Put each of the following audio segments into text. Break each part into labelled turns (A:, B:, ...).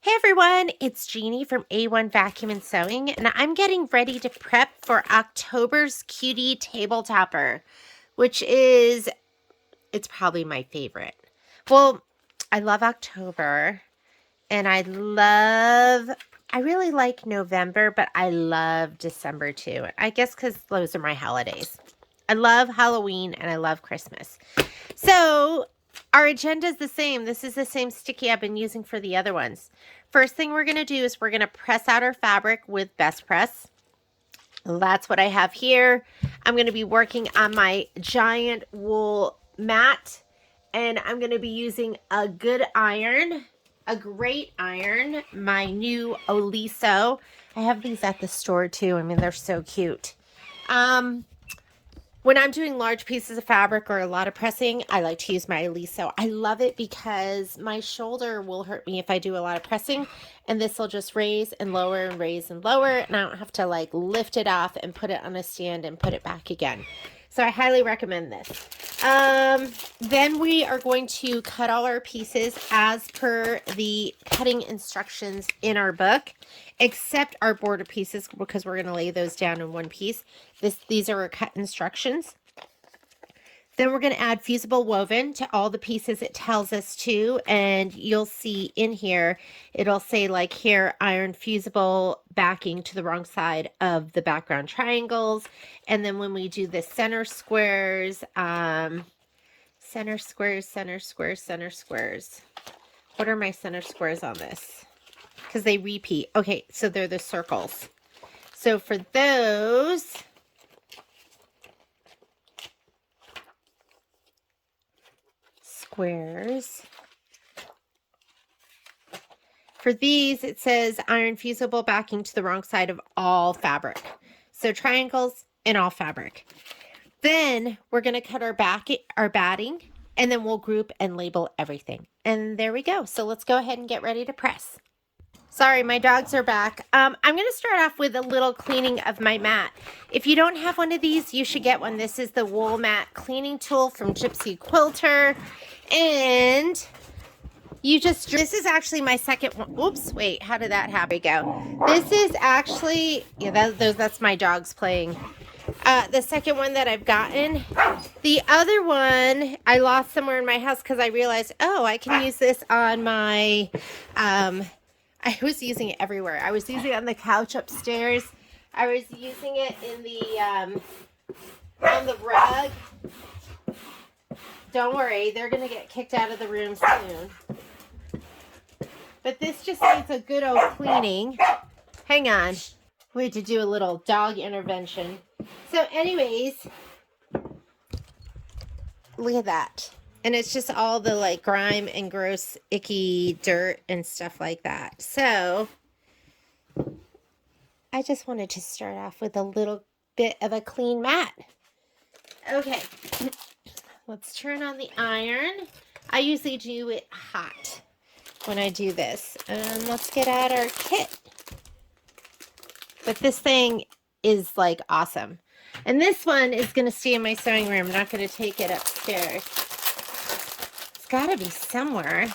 A: Hey everyone, it's Jeannie from A1 Vacuum and Sewing, and I'm getting ready to prep for October's Cutie Table Topper, which it's probably my favorite. Well, I love October, and I really like November, but I love December too. I guess because those are my holidays. I love Halloween and I love Christmas. So our agenda is the same. This is the same sticky I've been using for the other ones. First thing we're going to do is we're going to press out our fabric with Best Press. That's what I have here. I'm going to be working on my giant wool mat, and I'm going to be using a good iron, a great iron, my new Oliso. I have these at the store too. I mean, they're so cute. When I'm doing large pieces of fabric or a lot of pressing, I like to use my Oliso. I love it because my shoulder will hurt me if I do a lot of pressing, and this will just raise and lower and raise and lower, and I don't have to like lift it off and put it on a stand and put it back again. So I highly recommend this. Then we are going to cut all our pieces as per the cutting instructions in our book, except our border pieces, because we're going to lay those down in one piece. These are our cut instructions. Then we're going to add fusible woven to all the pieces it tells us to, and you'll see in here, it'll say like here, iron fusible backing to the wrong side of the background triangles. And then when we do the center squares, center squares. What are my center squares on this? Because they repeat. Okay, so they're the circles. So for those, squares. For these, it says iron fusible backing to the wrong side of all fabric. So triangles in all fabric. Then we're going to cut our batting, and then we'll group and label everything. And there we go. So let's go ahead and get ready to press. Sorry, my dogs are back. I'm going to start off with a little cleaning of my mat. If you don't have one of these, you should get one. This is the wool mat cleaning tool from Gypsy Quilter. And this is actually my second one. Oops, wait, how did that happen? Go. This is actually, yeah, that's my dogs playing. The second one that I've gotten. The other one I lost somewhere in my house because I realized, oh, I can use this on my, I was using it everywhere. I was using it on the couch upstairs. I was using it in the, on the rug. Don't worry, they're going to get kicked out of the room soon. But this just needs a good old cleaning. Hang on. We had to do a little dog intervention. So anyways, look at that. And it's just all the like grime and gross, icky dirt and stuff like that. So I just wanted to start off with a little bit of a clean mat. Okay, let's turn on the iron. I usually do it hot when I do this. And let's get out our kit. But this thing is like awesome. And this one is going to stay in my sewing room. I'm not going to take it upstairs. It's got to be somewhere.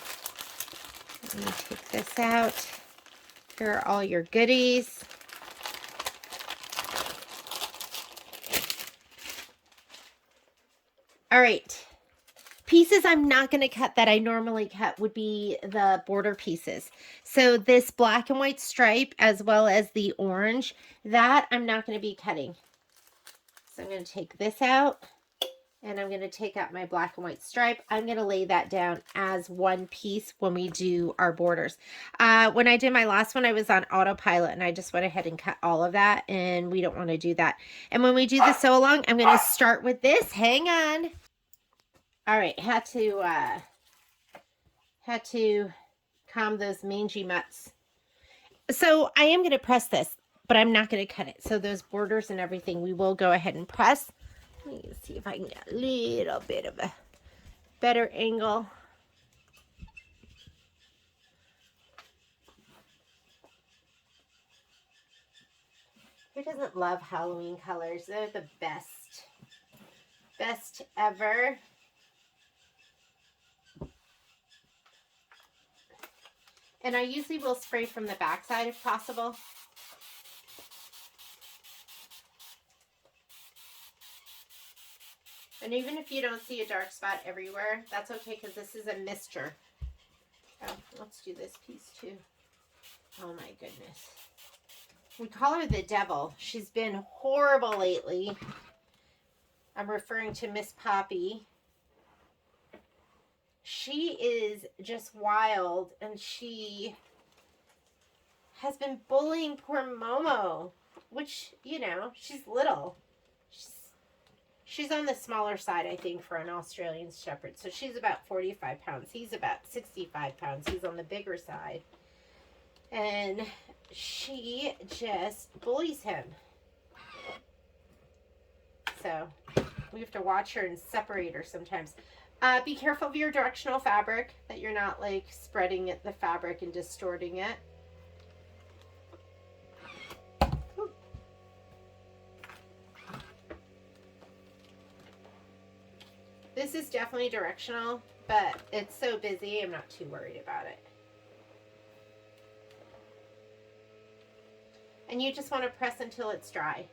A: Let me take this out. Here are all your goodies. All right. Pieces I'm not going to cut that I normally cut would be the border pieces. So this black and white stripe as well as the orange, that I'm not going to be cutting. So I'm going to take this out and I'm going to take out my black and white stripe. I'm going to lay that down as one piece when we do our borders. When I did my last one, I was on autopilot and I just went ahead and cut all of that, and we don't want to do that. And when we do the sew along, I'm going to start with this. Hang on. All right, had to calm those mangy mutts. So I am going to press this, but I'm not going to cut it. So those borders and everything, we will go ahead and press. Let me see if I can get a little bit of a better angle. Who doesn't love Halloween colors? They're the best. Best ever. And I usually will spray from the back side if possible. And even if you don't see a dark spot everywhere, that's okay because this is a mister. Oh, let's do this piece too. Oh my goodness. We call her the devil. She's been horrible lately. I'm referring to Miss Poppy. She is just wild, and she has been bullying poor Momo, which, you know, she's little. She's on the smaller side, I think, for an Australian Shepherd. So she's about 45 pounds. He's about 65 pounds. He's on the bigger side. And she just bullies him. So we have to watch her and separate her sometimes. Be careful of your directional fabric, that you're not like spreading the fabric and distorting it. This is definitely directional, but it's so busy, I'm not too worried about it. And you just want to press until it's dry.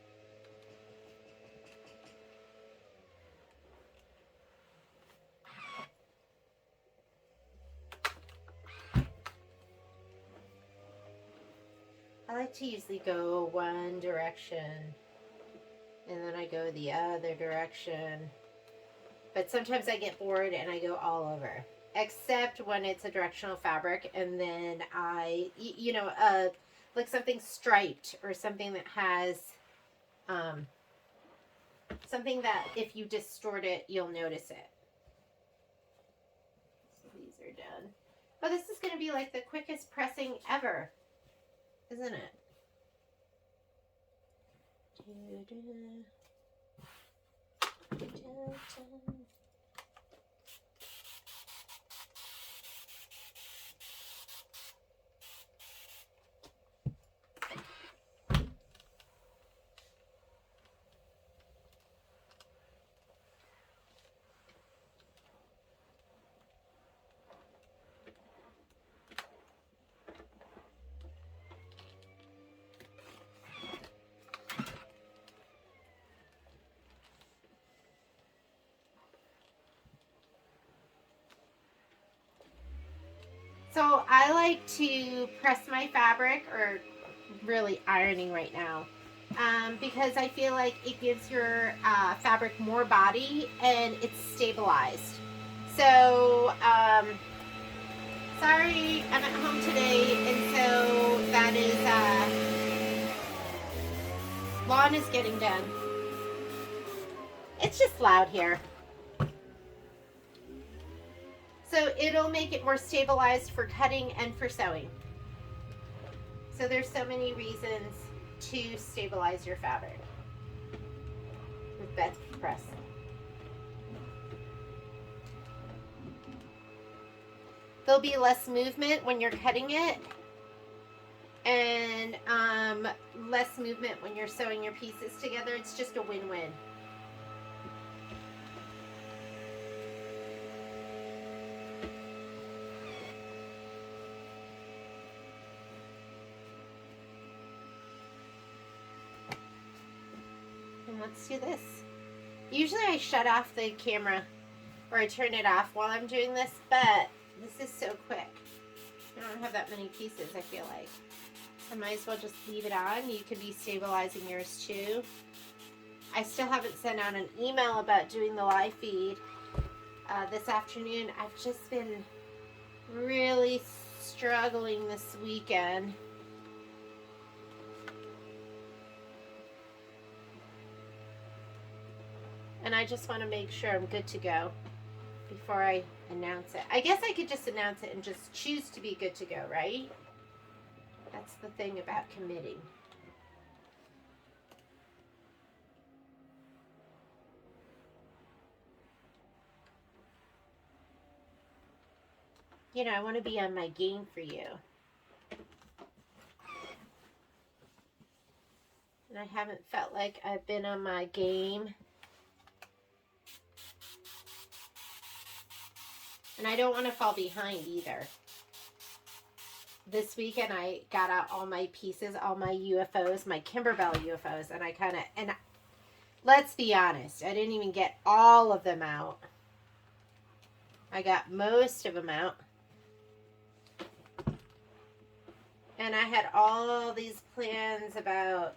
A: I like to usually go one direction and then I go the other direction. But sometimes I get bored and I go all over. Except when it's a directional fabric and then I, you know, like something striped or something that has, something that if you distort it, you'll notice it. So these are done. Oh, this is going to be like the quickest pressing ever, isn't it? So I like to press my fabric, or really ironing right now, because I feel like it gives your fabric more body and it's stabilized. So, sorry, I'm at home today, and so that is, lawn is getting done. It's just loud here. So it'll make it more stabilized for cutting and for sewing. So there's so many reasons to stabilize your fabric with bed press. There'll be less movement when you're cutting it, and less movement when you're sewing your pieces together. It's just a win-win. Let's do this. Usually I shut off the camera or I turn it off while I'm doing this, but this is so quick. I don't have that many pieces, I feel like. I might as well just leave it on. You could be stabilizing yours too. I still haven't sent out an email about doing the live feed this afternoon. I've just been really struggling this weekend. And I just want to make sure I'm good to go before I announce it. I guess I could just announce it and just choose to be good to go, right? That's the thing about committing. You know, I want to be on my game for you. And I haven't felt like I've been on my game. And I don't want to fall behind either. this weekend I got out all my pieces, all my UFOs, my Kimberbell UFOs, and I kind of, and let's be honest, I didn't even get all of them out. I got most of them out. And I had all these plans about,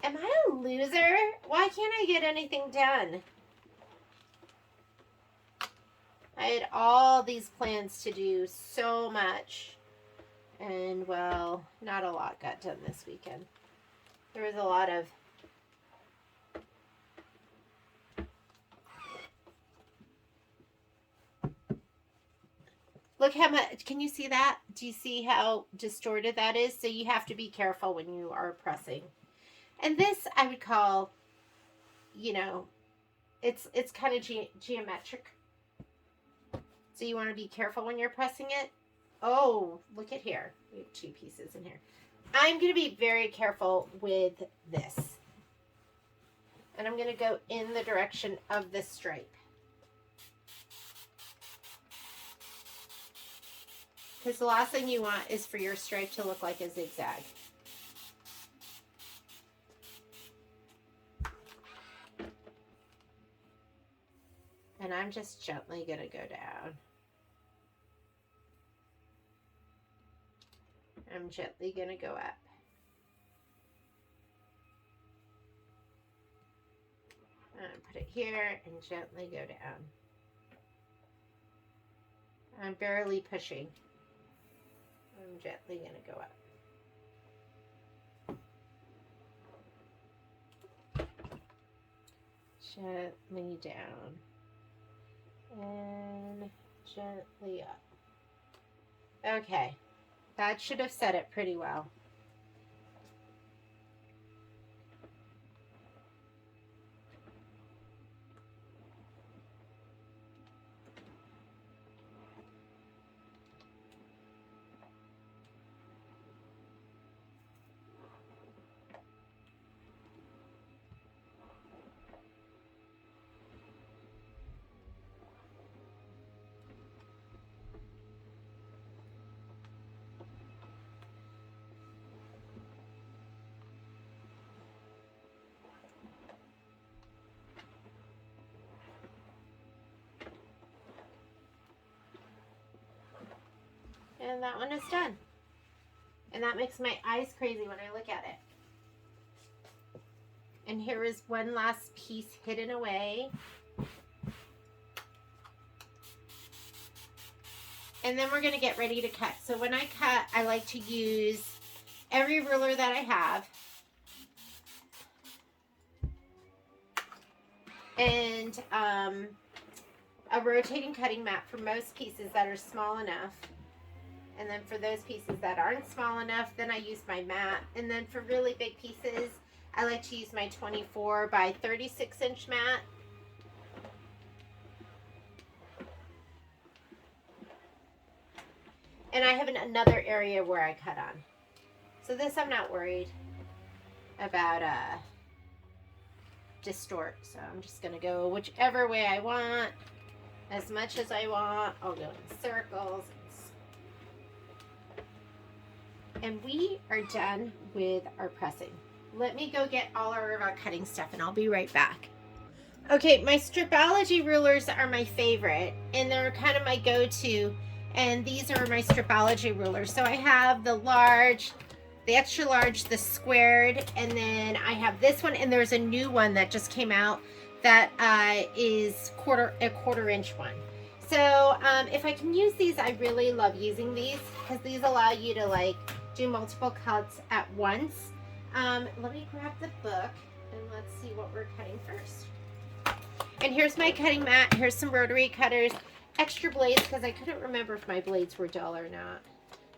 A: am I a loser? Why can't I get anything done? I had all these plans to do so much. And, well, not a lot got done this weekend. There was a lot of look how much, can you see that? Do you see how distorted that is? So you have to be careful when you are pressing. And this I would call, you know, it's kind of geometric. So you want to be careful when you're pressing it. Oh, look at here. We have two pieces in here. I'm going to be very careful with this. And I'm going to go in the direction of this stripe. Because the last thing you want is for your stripe to look like a zigzag. And I'm just gently going to go down. I'm gently going to go up. And put it here and gently go down. I'm barely pushing. I'm gently going to go up. Gently down. And gently up. Okay. That should have set it pretty well. And that one is done. And that makes my eyes crazy when I look at it. And here is one last piece hidden away. And then we're going to get ready to cut. So when I cut, I like to use every ruler that I have. And a rotating cutting mat for most pieces that are small enough. And then for those pieces that aren't small enough, then I use my mat. And then for really big pieces, I like to use my 24 by 36 inch mat. And I have another area where I cut on. So this I'm not worried about distort. So I'm just going to go whichever way I want, as much as I want. I'll go in circles. And we are done with our pressing. Let me go get all our cutting stuff and I'll be right back. Okay, my Stripology rulers are my favorite and they're kind of my go-to. And these are my Stripology rulers. So I have the large, the extra large, the squared, and then I have this one, and there's a new one that just came out that is a quarter inch one. So if I can use these, I really love using these because these allow you to like do multiple cuts at once. Let me grab the book and let's see what we're cutting first. And here's my cutting mat. Here's some rotary cutters, extra blades because I couldn't remember if my blades were dull or not.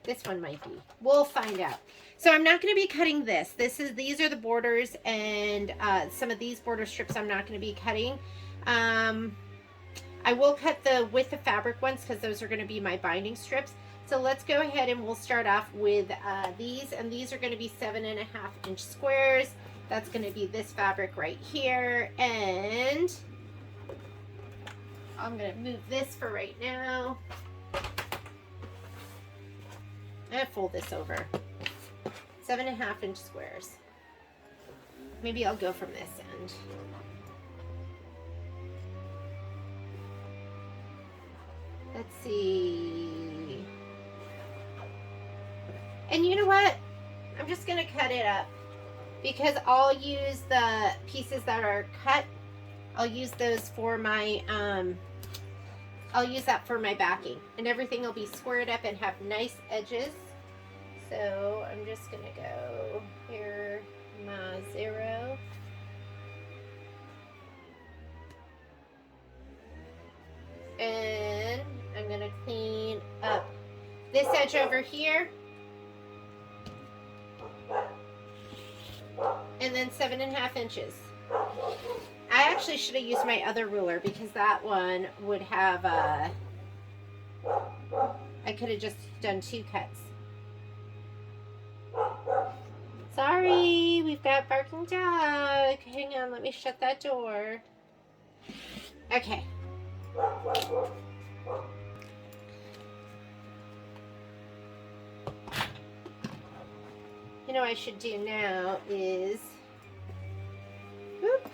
A: This one might be. We'll find out. So I'm not going to be cutting this. These are the borders, and some of these border strips I'm not going to be cutting. I will cut the width of fabric ones because those are going to be my binding strips. So let's go ahead and we'll start off with these, and these are going to be 7.5 inch squares. That's going to be this fabric right here, and I'm going to move this for right now. I'm gonna fold this over. 7.5 inch squares. Maybe I'll go from this end. Let's see. And you know what? I'm just gonna cut it up because I'll use the pieces that are cut. I'll use those for my, I'll use that for my backing, and everything will be squared up and have nice edges. So I'm just gonna go here, my 0. And I'm gonna clean up this edge over here. And then 7.5 inches. I actually should have used my other ruler because that one would have, I could have just done 2 cuts. Sorry, we've got barking dog. Hang on, let me shut that door. Okay. You know what I should do now is, whoop.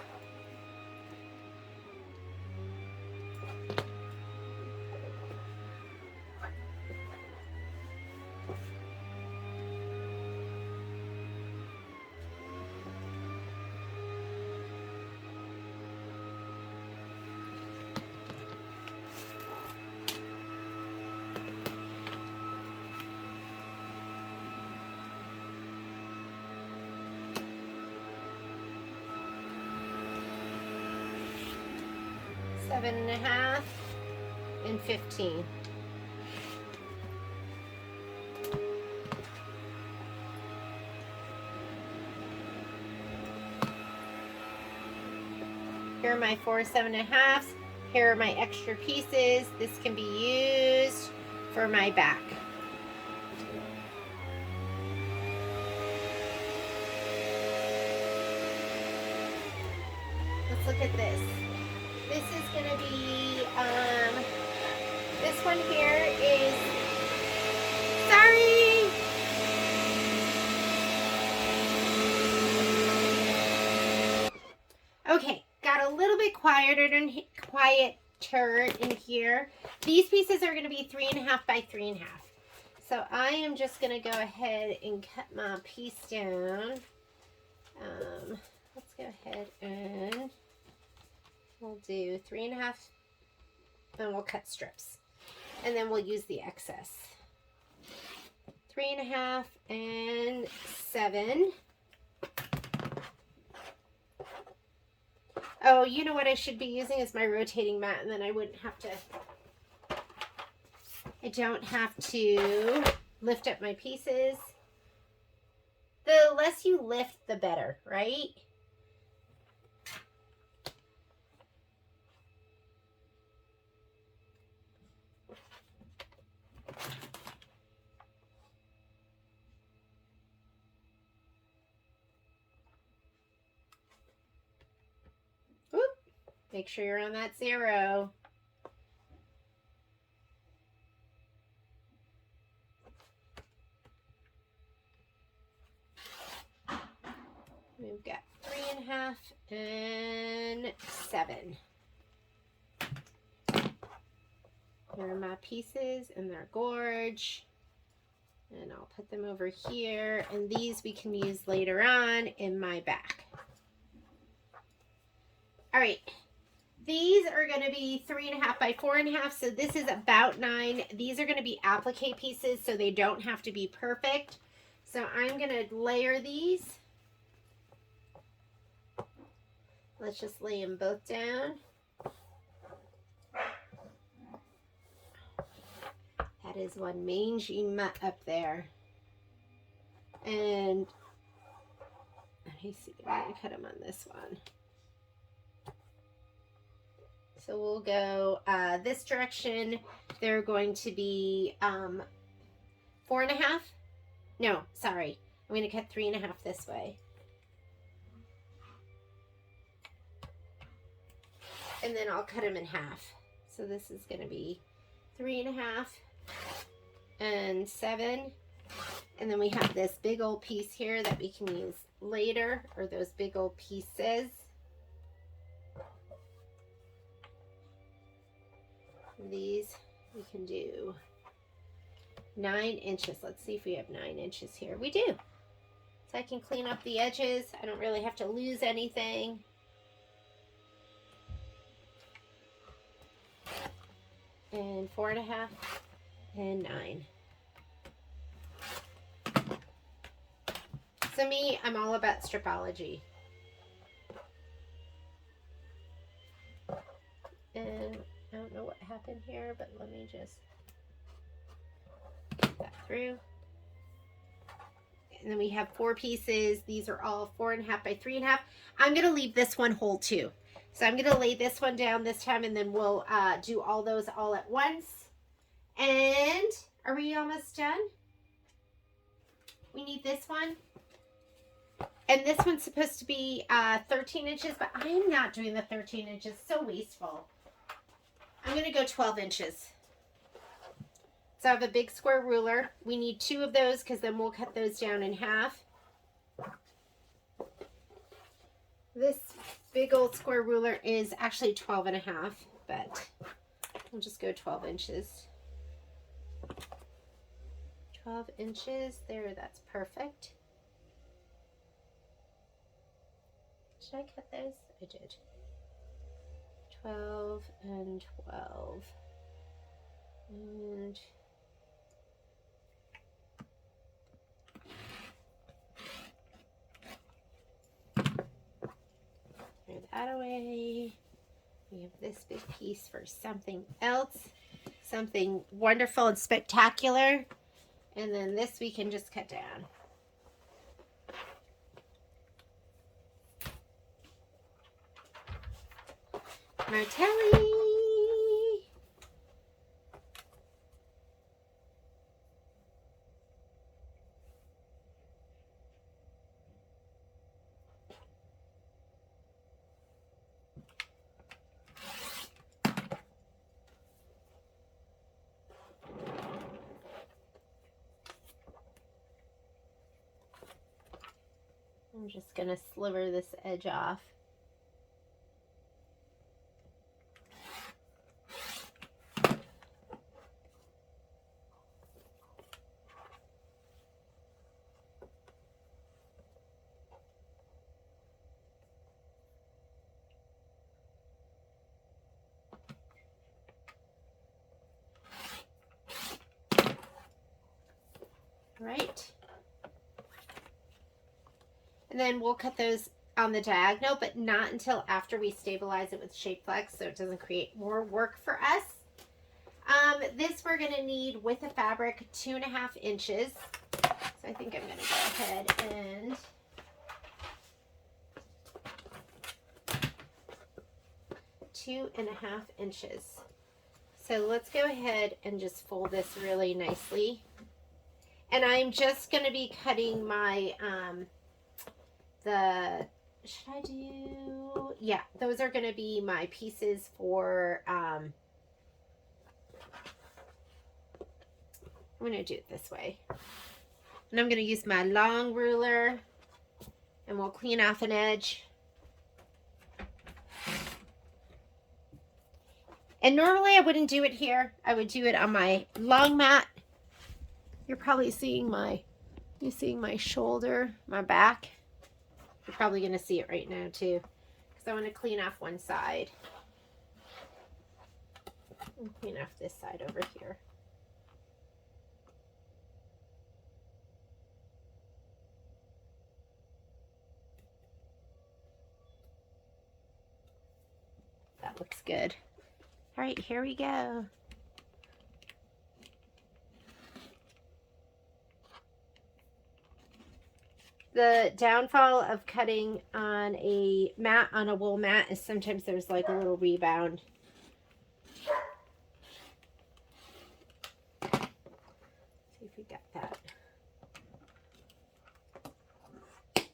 A: Seven and a half and 15. Here are my 4 7.5s. Here are my extra pieces. This can be used for my back. Let's look at this. This is going to be, this one here is, sorry! Okay, got a little bit quieter in here. These pieces are going to be 3.5 by 3.5. So I am just going to go ahead and cut my piece down. Let's go ahead and we'll do 3.5, and we'll cut strips, and then we'll use the excess. 3.5 and 7. Oh, you know what I should be using is my rotating mat, and then I wouldn't have to, I don't have to lift up my pieces. The less you lift, the better, right? Make sure you're on that 0. We've got 3.5 and 7. Here are my pieces, and they're gorge. And I'll put them over here. And these we can use later on in my back. All right. These are going to be 3.5 by 4.5, so this is about 9. These are going to be applique pieces, so they don't have to be perfect. So I'm going to layer these. Let's just lay them both down. That is one mangy mutt up there. And let me see, I'm going to cut them on this one. So we'll go this direction. They're going to be 4.5. No, sorry. I'm going to cut 3.5 this way. And then I'll cut them in half. So this is going to be 3.5 and 7. And then we have this big old piece here that we can use later, or those big old pieces. These we can do 9 inches. Let's see if we have 9 inches here. We do. So I can clean up the edges. I don't really have to lose anything. And 4.5 and 9. So me, I'm all about stripology. And I don't know what happened here, but let me just get that through. And then we have 4 pieces. These are all 4.5 by 3.5. I'm going to leave this one whole too. So I'm going to lay this one down this time, and then we'll do all those all at once. And are we almost done? We need this one. And this one's supposed to be 13 inches, but I'm not doing the 13 inches. So wasteful. I'm going to go 12 inches. So I have a big square ruler. We need 2 of those because then we'll cut those down in half. This big old square ruler is actually 12.5, but we'll just go 12 inches. 12 inches there, that's perfect. Did I cut those? I did. 12 and 12. And throw that away. We have this big piece for something else, something wonderful and spectacular. And then this we can just cut down. Martelli. I'm just going to sliver this edge off. Right. And then we'll cut those on the diagonal, but not until after we stabilize it with Shape Flex so it doesn't create more work for us. This we're going to need with the fabric 2.5 inches. So I think I'm going to go ahead and two and a half inches. So let's go ahead and just fold this really nicely. And I'm just going to be cutting my, should I do, yeah, those are going to be my pieces for, I'm going to do it this way. And I'm going to use my long ruler, and we'll clean off an edge. And normally I wouldn't do it here. I would do it on my long mat. You're probably seeing my shoulder, my back. You're probably going to see it right now too, because I want to clean off one side. And clean off this side over here. That looks good. All right, here we go. The downfall of cutting on a mat, on a wool mat, is sometimes there's like a little rebound. Let's see if we got that. Here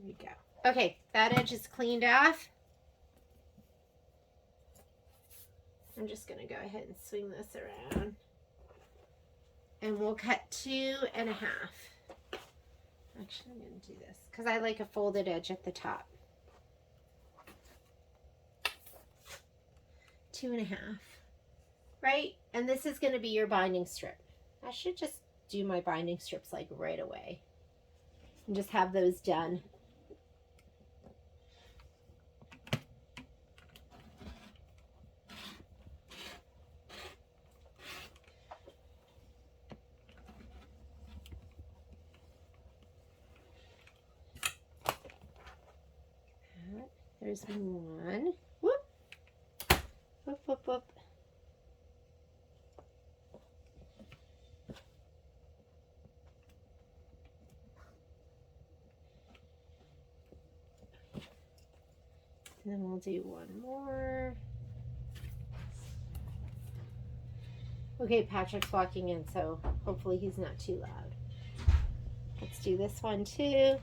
A: we go. Okay, that edge is cleaned off. I'm just going to go ahead and swing this around. And we'll cut 2.5. Actually, I'm going to do this because I like a folded edge at the top. 2.5, right? And this is going to be your binding strip. I should just do my binding strips like right away and just have those done. There's one. Whoop. Whoop, whoop, whoop. And then we'll do one more. Okay, Patrick's walking in, so hopefully he's not too loud. Let's do this one too.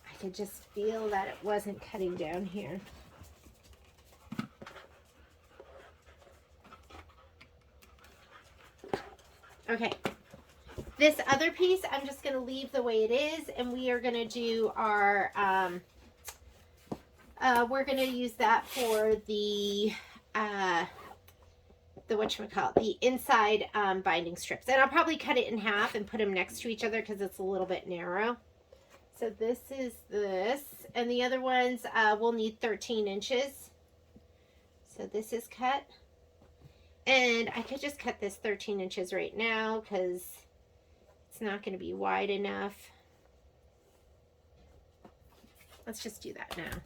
A: I could just feel that it wasn't cutting down here. Okay, this other piece I'm just going to leave the way it is, and we are going to do our, we're going to use that for the whatchamacallit, the inside binding strips. And I'll probably cut it in half and put them next to each other because it's a little bit narrow. So this is this, and the other ones will need 13 inches. So this is cut. And I could just cut this 13 inches right now because it's not going to be wide enough. Let's just do that now.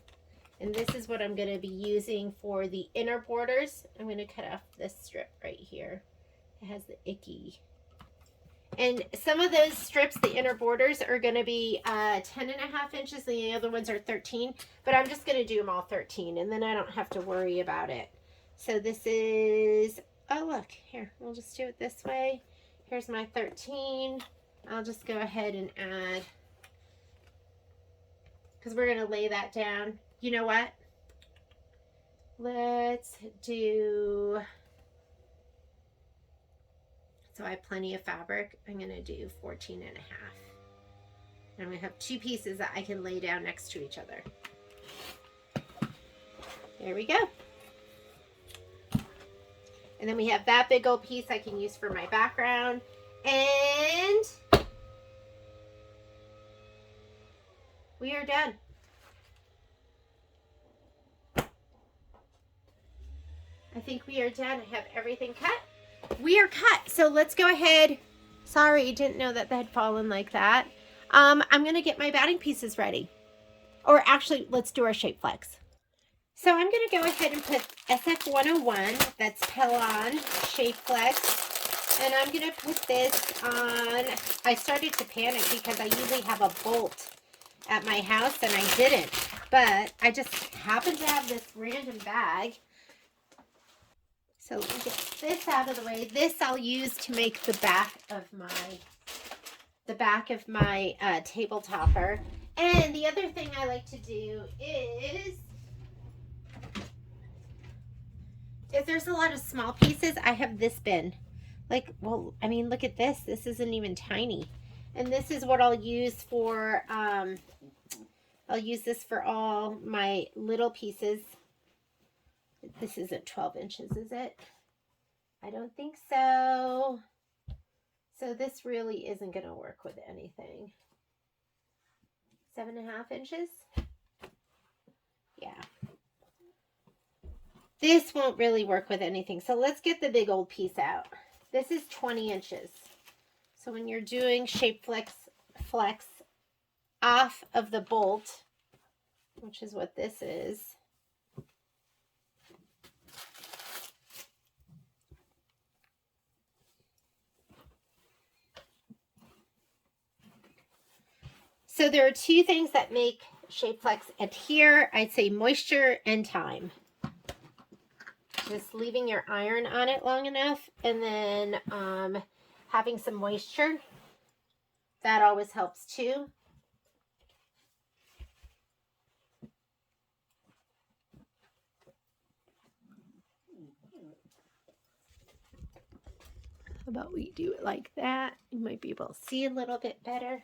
A: And this is what I'm going to be using for the inner borders. I'm going to cut off this strip right here. It has the icky. And some of those strips, the inner borders, are going to be 10.5 inches. And the other ones are 13. But I'm just going to do them all 13. And then I don't have to worry about it. So this is, oh look, here. We'll just do it this way. Here's my 13. I'll just go ahead and add, because we're going to lay that down. You know what? Let's do, so I have plenty of fabric. I'm going to do 14.5. And I'm going to have 2 pieces that I can lay down next to each other. There we go. And then we have that big old piece I can use for my background. And we are done. I think we are done. I have everything cut. We are cut. So let's go ahead. Sorry, didn't know that had fallen like that. I'm going to get my batting pieces ready. Or actually, let's do our shape flex. So I'm going to go ahead and put SF101, that's Pellon Shape Flex. And I'm going to put this on. I started to panic because I usually have a bolt at my house and I didn't. But I just happened to have this random bag. So let me get this out of the way. This I'll use to make the back of my table topper. And the other thing I like to do is, if there's a lot of small pieces, I have this bin. Like, well, I mean, look at this. This isn't even tiny. And this is what I'll use for, I'll use this for all my little pieces. This isn't 12 inches, is it? I don't think so. So this really isn't going to work with anything. 7.5 inches? Yeah. This won't really work with anything. So let's get the big old piece out. This is 20 inches. So when you're doing shape flex off of the bolt, which is what this is, so there are 2 things that make shape flex adhere. I'd say moisture and time. Just leaving your iron on it long enough, and then having some moisture. That always helps too. How about we do it like that? You might be able to see a little bit better.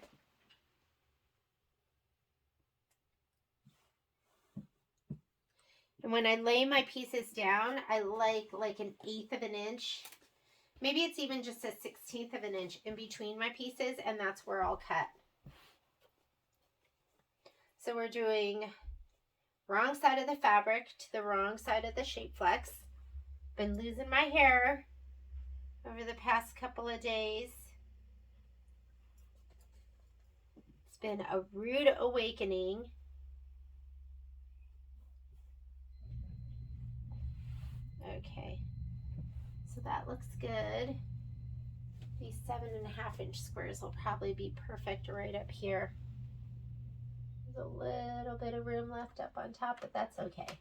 A: And when I lay my pieces down, I like an 1/8 of an inch. Maybe it's even just a 1/16 of an inch in between my pieces, and that's where I'll cut. So we're doing wrong side of the fabric to the wrong side of the shape flex. Been losing my hair over the past couple of days. It's been a rude awakening. Okay, so that looks good. These 7.5 inch squares will probably be perfect right up here. There's a little bit of room left up on top, but that's okay.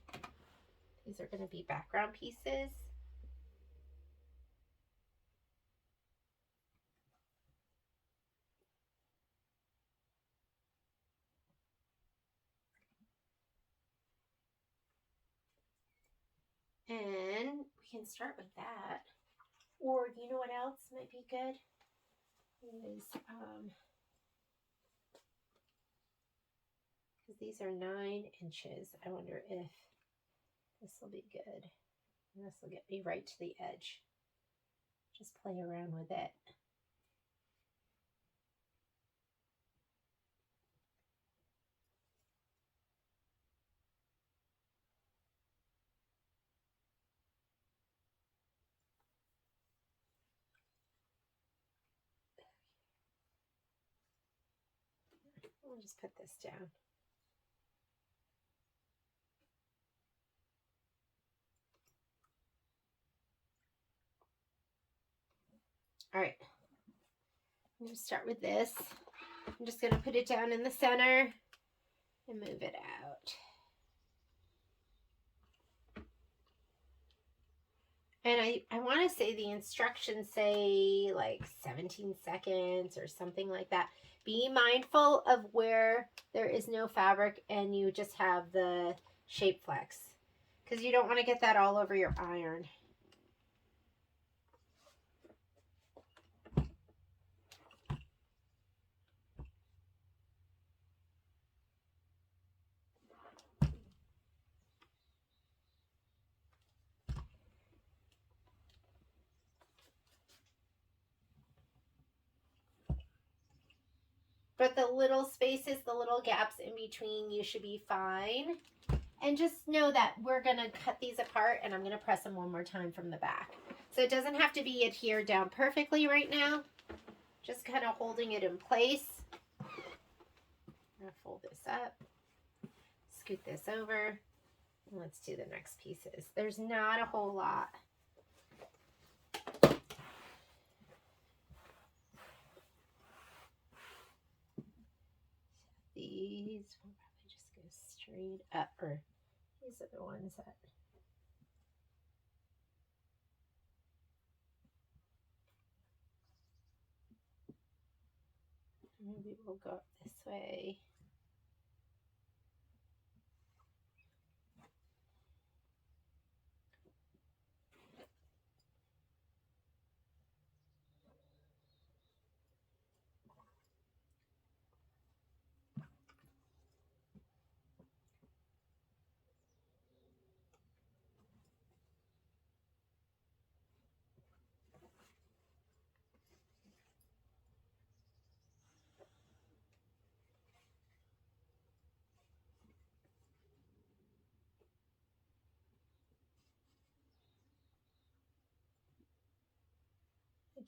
A: These are going to be background pieces. And we can start with that. Or you know what else might be good? Is because these are 9 inches. I wonder if this will be good. And this will get me right to the edge. Just play around with it. I'll just put this down. All right, I'm going to start with this. I'm just going to put it down in the center and move it out. And I want to say the instructions say like 17 seconds or something like that. Be mindful of where there is no fabric and you just have the shape flex, because you don't want to get that all over your iron. But the little spaces, the little gaps in between, you should be fine. And just know that we're going to cut these apart and I'm going to press them one more time from the back. So it doesn't have to be adhered down perfectly right now. Just kind of holding it in place. I'm going to fold this up, scoot this over, and let's do the next pieces. There's not a whole lot. These will probably just go straight up, or these are the ones that maybe we'll go up this way.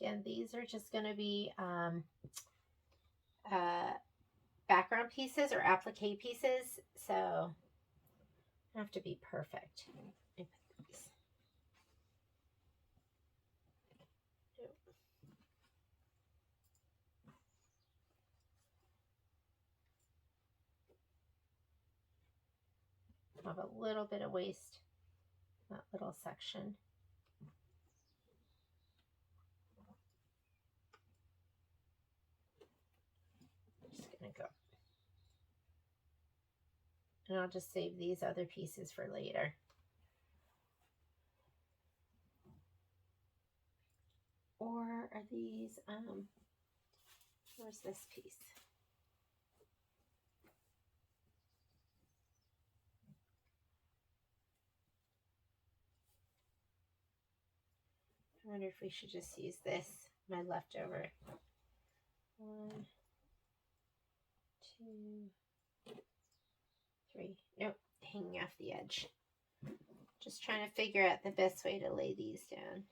A: Again, these are just going to be background pieces or applique pieces, so they have to be perfect. Have a little bit of waste, that little section. Just gonna go. And I'll just save these other pieces for later. Or are these, where's this piece? I wonder if we should just use this, my leftover. 1, 2, 3. Nope, hanging off the edge. Just trying to figure out the best way to lay these down.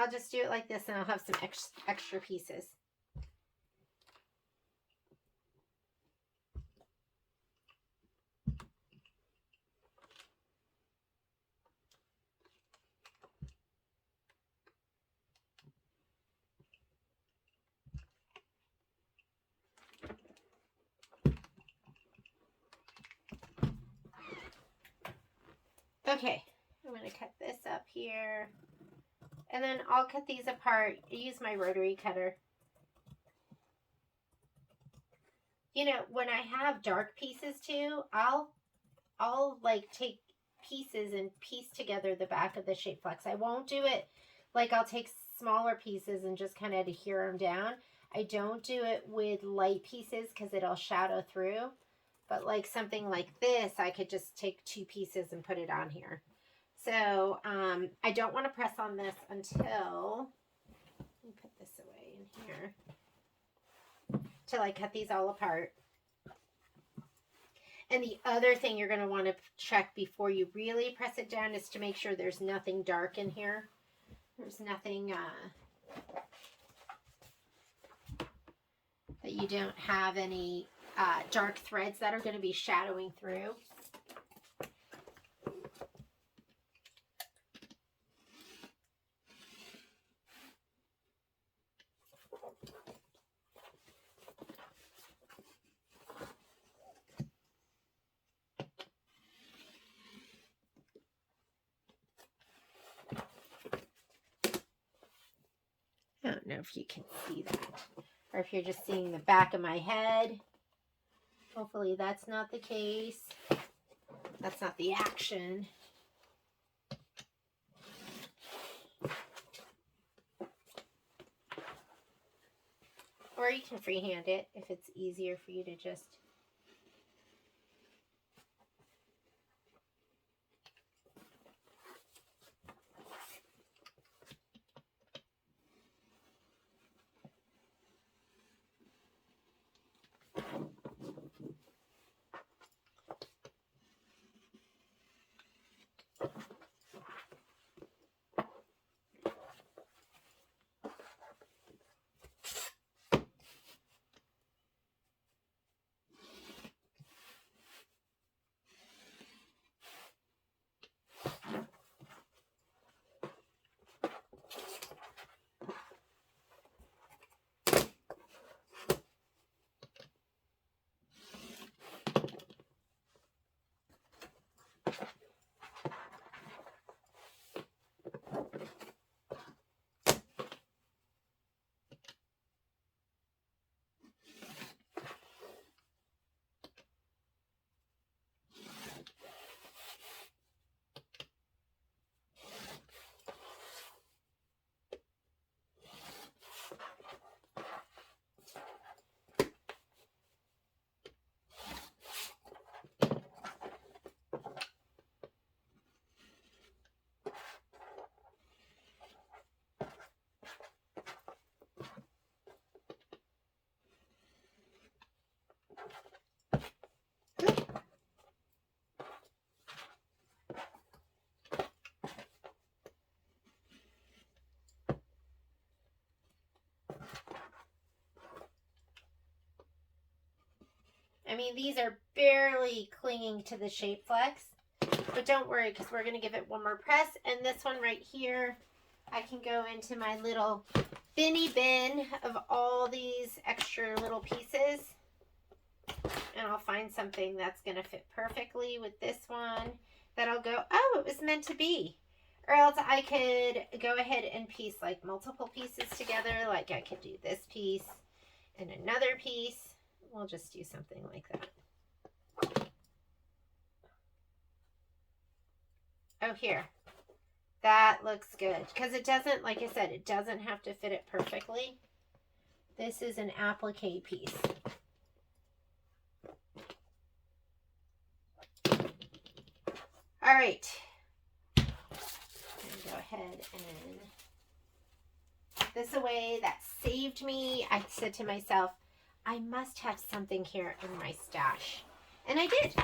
A: I'll just do it like this and I'll have some extra pieces. Okay, I'm going to cut this up here. And then I'll cut these apart. I use my rotary cutter. You know, when I have dark pieces too, I'll like take pieces and piece together the back of the shape flex. I won't do it like I'll take smaller pieces and just kind of adhere them down. I don't do it with light pieces because it'll shadow through. But like something like this, I could just take 2 pieces and put it on here. So I don't want to press on this until, let me put this away in here, till I cut these all apart. And the other thing you're going to want to check before you really press it down is to make sure there's nothing dark in here. There's nothing that you don't have any dark threads that are going to be shadowing through. I don't know if you can see that, or if you're just seeing the back of my head. Hopefully that's not the case. That's not the action. Or you can freehand it if it's easier for you to just... I mean, these are barely clinging to the Shape Flex, but don't worry because we're going to give it one more press. And this one right here, I can go into my little binny bin of all these extra little pieces, and I'll find something that's going to fit perfectly with this one that I'll go, oh, it was meant to be. Or else I could go ahead and piece like multiple pieces together. Like I could do this piece and another piece. We'll just do something like that. Oh, here. That looks good. Because it doesn't, like I said, it doesn't have to fit it perfectly. This is an applique piece. All right. Go ahead and this away. That saved me. I said to myself, I must have something here in my stash. And I did.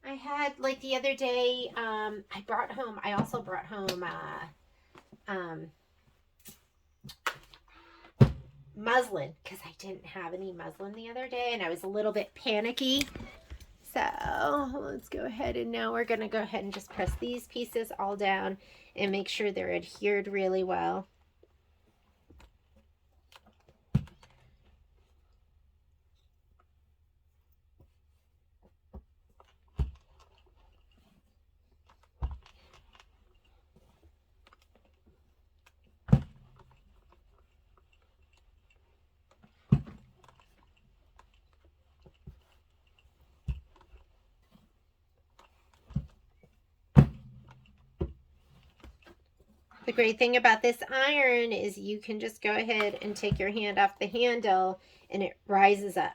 A: I had, like the other day, I also brought home muslin because I didn't have any muslin the other day and I was a little bit panicky. So let's go ahead and now we're going to go ahead and just press these pieces all down and make sure they're adhered really well. The great thing about this iron is you can just go ahead and take your hand off the handle and it rises up.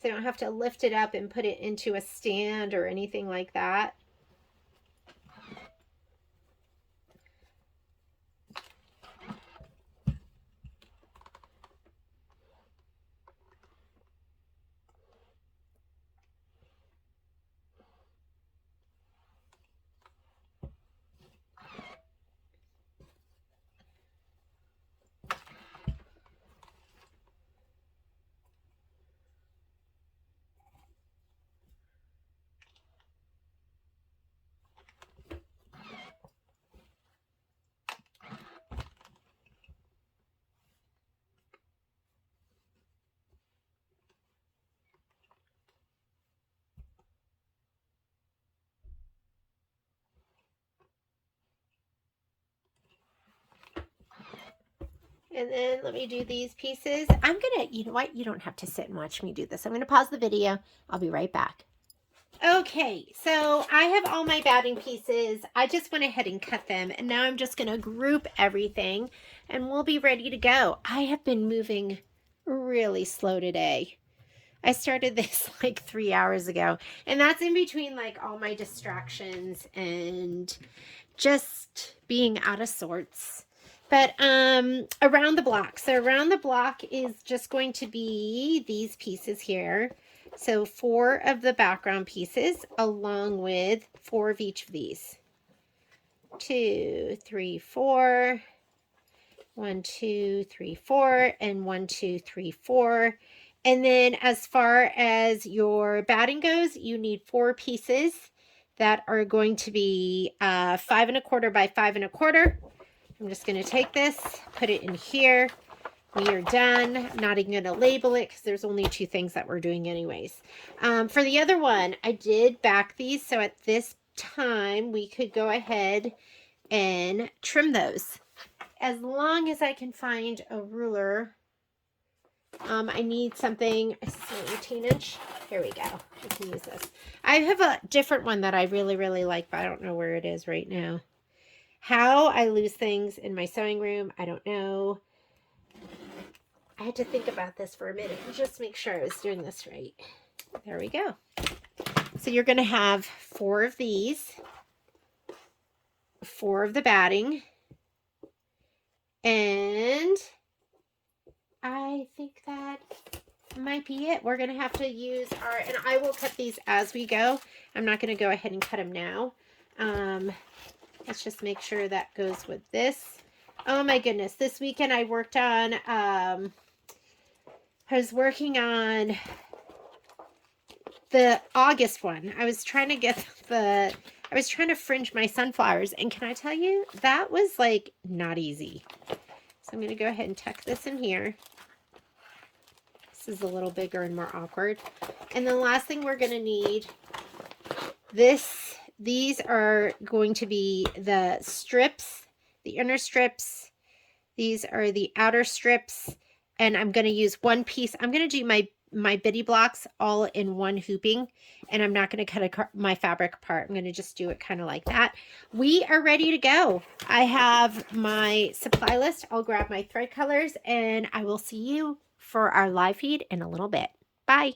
A: So you don't have to lift it up and put it into a stand or anything like that. And then let me do these pieces. I'm going to, you know what? You don't have to sit and watch me do this. I'm going to pause the video. I'll be right back. Okay, so I have all my batting pieces. I just went ahead and cut them. And now I'm just going to group everything and we'll be ready to go. I have been moving really slow today. I started this like 3 hours ago. And that's in between like all my distractions and just being out of sorts. But around the block. So around the block is just going to be these pieces here. So 4 of the background pieces along with 4 of each of these. 2, 3, 4. 1, 2, 3, 4. And 1, 2, 3, 4. And then as far as your batting goes, you need 4 pieces that are going to be 5 1/4 by 5 1/4. I'm just going to take this, put it in here. We are done. I'm not even going to label it because there's only 2 things that we're doing anyways. For the other one, I did back these. So at this time, we could go ahead and trim those. As long as I can find a ruler. I need something, 18-inch. Here we go. I can use this. I have a different one that I really, really like, but I don't know where it is right now. How I lose things in my sewing room, I don't know. I had to think about this for a minute and just make sure I was doing this right. There we go. So you're going to have 4 of these, 4 of the batting, and I think that might be it. We're going to have to use our, and I will cut these as we go. I'm not going to go ahead and cut them now. Let's just make sure that goes with this. Oh my goodness. This weekend I worked on, I was working on the August one. I was trying to fringe my sunflowers, and can I tell you, that was like not easy. So I'm going to go ahead and tuck this in here. This is a little bigger and more awkward. And the last thing we're going to need, these are going to be the strips, the inner strips. These are the outer strips, and I'm going to use one piece. I'm going to do my bitty blocks all in one hooping, and I'm not going to cut my fabric apart. I'm going to just do it kind of like that. We are ready to go. I have my supply list. I'll grab my thread colors, and I will see you for our live feed in a little bit. Bye.